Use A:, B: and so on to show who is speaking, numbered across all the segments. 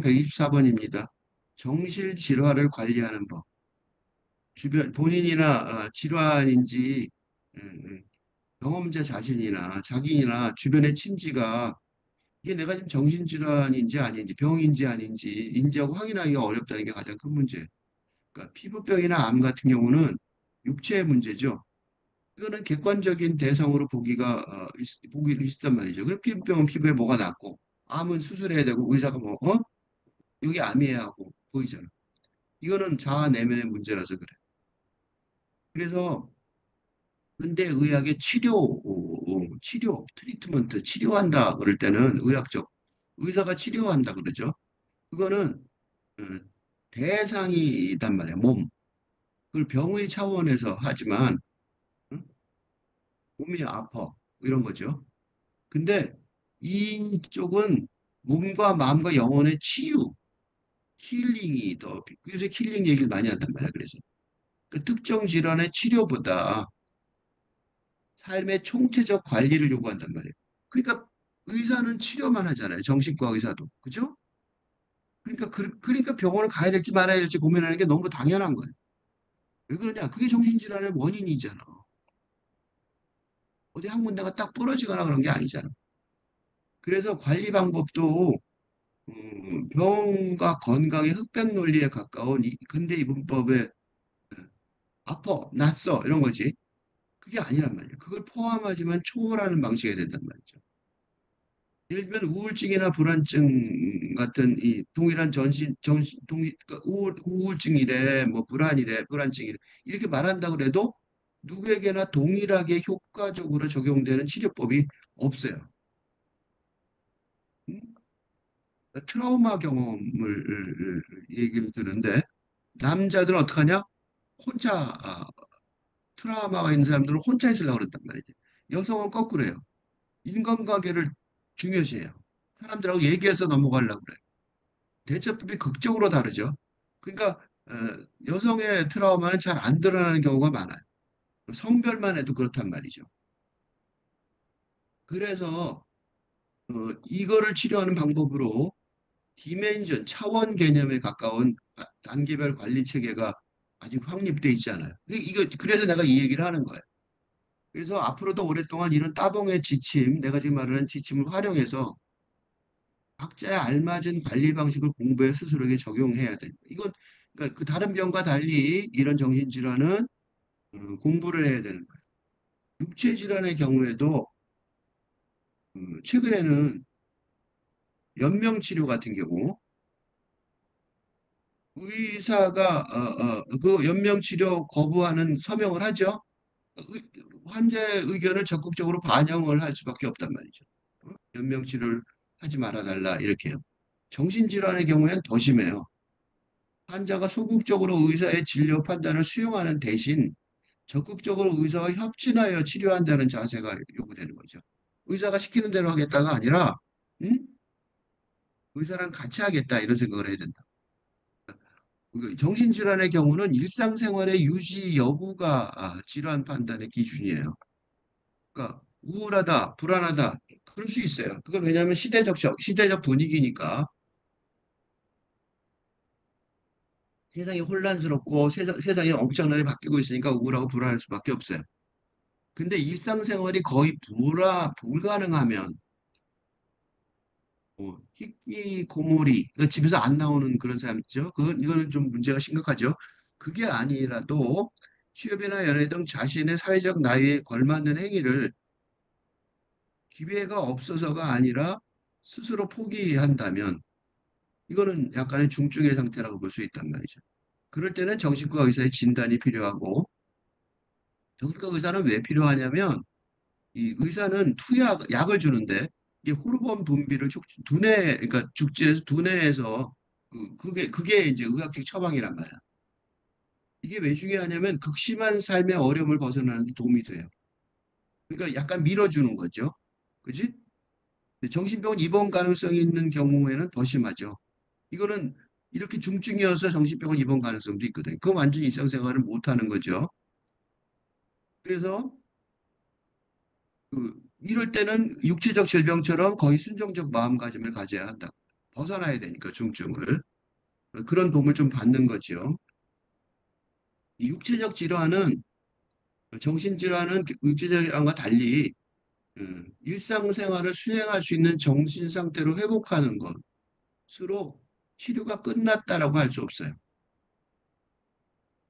A: 124번입니다. 정신질환을 관리하는 법. 주변, 본인이나 질환인지, 음, 음, 경험자 자신이나 자기나 주변의 친지가 이게 내가 지금 정신질환인지 아닌지, 병인지 아닌지 인지하고 확인하기가 어렵다는 게 가장 큰 문제. 그러니까 피부병이나 암 같은 경우는 육체의 문제죠. 이거는 객관적인 대상으로 보기로 있단 말이죠. 그 피부병은 피부에 뭐가 났고, 암은 수술해야 되고, 의사가 뭐, 여기 암이에요 하고 보이잖아. 이거는 자아 내면의 문제라서 그래. 그래서 근대 의학의 치료, 트리트먼트, 치료한다 그럴 때는 의학적, 의사가 치료한다 그러죠. 그거는 어, 대상이단 말이야, 몸. 그걸 병의 차원에서 하지만 응? 몸이 아파 이런 거죠. 근데 이쪽은 몸과 마음과 영혼의 치유, 힐링이 더 그래서 힐링 얘기를 많이 한단 말이야. 그래서 그 특정 질환의 치료보다 삶의 총체적 관리를 요구한단 말이에요. 그러니까 의사는 치료만 하잖아요. 정신과 의사도. 그죠? 그러니까 병원을 가야 될지 말아야 될지 고민하는 게 너무 당연한 거예요. 왜 그러냐? 그게 정신질환의 원인이잖아. 어디 한 군데가 딱 부러지거나 그런 게 아니잖아. 그래서 관리 방법도 병과 건강의 흑백 논리에 가까운 근대 이분법의 아파, 낫어 이런 거지. 그게 아니란 말이에요. 그걸 포함하지만 초월하는 방식이 된단 말이죠. 예를 들면 우울증이나 불안증 같은 이 동일한 그러니까 우울증이래, 뭐 불안이래, 불안증이래 이렇게 말한다고 그래도 누구에게나 동일하게 효과적으로 적용되는 치료법이 없어요. 음? 트라우마 경험을 얘기를 드는데 남자들은 어떡하냐? 혼자 트라우마가 있는 사람들은 혼자 있으려고 그런단 말이지. 여성은 거꾸로예요. 인간관계를 중요시해요. 사람들하고 얘기해서 넘어가려고 그래요. 대처법이 극적으로 다르죠. 그러니까 어, 여성의 트라우마는 잘 안 드러나는 경우가 많아요. 성별만 해도 그렇단 말이죠. 그래서 이거를 치료하는 방법으로 디멘전, 차원 개념에 가까운 단계별 관리 체계가 아직 확립돼 있지 않아요. 그래서 내가 이 얘기를 하는 거예요. 그래서 앞으로도 오랫동안 이런 따봉의 지침, 내가 지금 말하는 지침을 활용해서 각자의 알맞은 관리 방식을 공부해 스스로에게 적용해야 돼요. 이건 그러니까 그 다른 병과 달리 이런 정신질환은 공부를 해야 되는 거예요. 육체질환의 경우에도 최근에는 연명치료 같은 경우 의사가 그 연명치료 거부하는 서명을 하죠. 의- 환자의 의견을 적극적으로 반영을 할 수밖에 없단 말이죠. 연명치료를 하지 말아달라 이렇게요. 정신질환의 경우에는 더 심해요. 환자가 소극적으로 의사의 진료 판단을 수용하는 대신 적극적으로 의사와 협진하여 치료한다는 자세가 요구되는 거죠. 의사가 시키는 대로 하겠다가 아니라 응? 의사랑 같이 하겠다 이런 생각을 해야 된다. 정신질환의 경우는 일상생활의 유지 여부가 질환 판단의 기준이에요. 그러니까 우울하다, 불안하다 그럴 수 있어요. 그건 왜냐하면 시대적 분위기니까 세상이 혼란스럽고 세상이 엄청나게 바뀌고 있으니까 우울하고 불안할 수밖에 없어요. 근데 일상생활이 거의 불가능하면 히키코모리 그러니까 집에서 안 나오는 그런 사람 있죠. 이거는 좀 문제가 심각하죠. 그게 아니라도 취업이나 연애 등 자신의 사회적 나이에 걸맞는 행위를 기회가 없어서가 아니라 스스로 포기한다면 이거는 약간의 중증의 상태라고 볼 수 있단 말이죠. 그럴 때는 정신과 의사의 진단이 필요하고 정신과 의사는 왜 필요하냐면 이 의사는 약을 주는데 이 호르몬 분비를 두뇌 그러니까 죽진에서 두뇌에서 그게 이제 의학적 처방이란 말이야. 이게 왜 중요하냐면 극심한 삶의 어려움을 벗어나는 데 도움이 돼요. 그러니까 약간 밀어주는 거죠. 그지? 근데 정신병원 입원 가능성이 있는 경우에는 더 심하죠. 이거는 이렇게 중증이어서 정신병원 입원 가능성도 있거든요. 그건 완전히 일상생활을 못하는 거죠. 그래서 이럴 때는 육체적 질병처럼 거의 순종적 마음가짐을 가져야 한다. 벗어나야 되니까 중증을. 그런 도움을 좀 받는 거죠. 이 육체적 질환은 정신질환은 육체적 질환과 달리 일상생활을 수행할 수 있는 정신 상태로 회복하는 것으로 치료가 끝났다라고 할 수 없어요.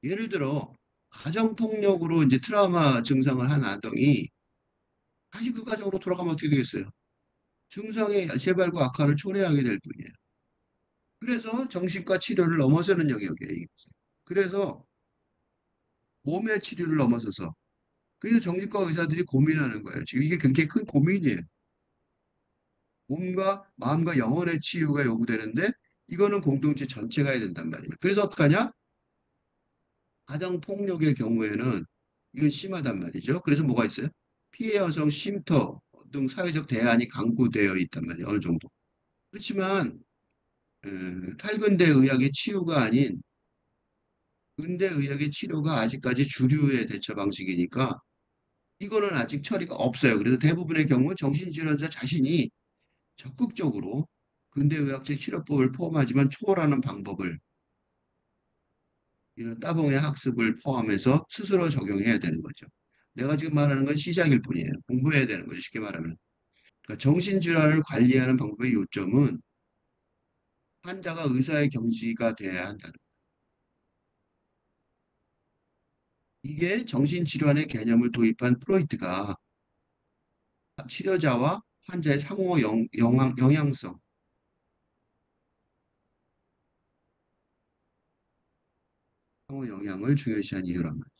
A: 예를 들어 가정폭력으로 이제 트라우마 증상을 한 아동이 다시 그 가정으로 돌아가면 어떻게 되겠어요? 증상의 재발과 악화를 초래하게 될 뿐이에요. 그래서 정신과 치료를 넘어서는 영역이에요. 그래서 몸의 치료를 넘어서서 그래서 정신과 의사들이 고민하는 거예요. 지금 이게 굉장히 큰 고민이에요. 몸과 마음과 영혼의 치유가 요구되는데 이거는 공동체 전체가 해야 된단 말이에요. 그래서 어떡하냐? 가정 폭력의 경우에는 이건 심하단 말이죠. 그래서 뭐가 있어요? 피해 여성 쉼터 등 사회적 대안이 강구되어 있단 말이에요. 어느 정도. 그렇지만 탈근대 의학의 치유가 아닌 근대 의학의 치료가 아직까지 주류의 대처 방식이니까 이거는 아직 처리가 없어요. 그래서 대부분의 경우 정신질환자 자신이 적극적으로 근대의학적 치료법을 포함하지만 초월하는 방법을 이런 따봉의 학습을 포함해서 스스로 적용해야 되는 거죠. 내가 지금 말하는 건 시작일 뿐이에요. 공부해야 되는 거죠. 쉽게 말하면. 그러니까 정신질환을 관리하는 방법의 요점은 환자가 의사의 경지가 돼야 한다는 거예요. 이게 정신질환의 개념을 도입한 프로이트가 치료자와 환자의 상호 영향성, 상호 영향을 중요시한 이유란 말이에요.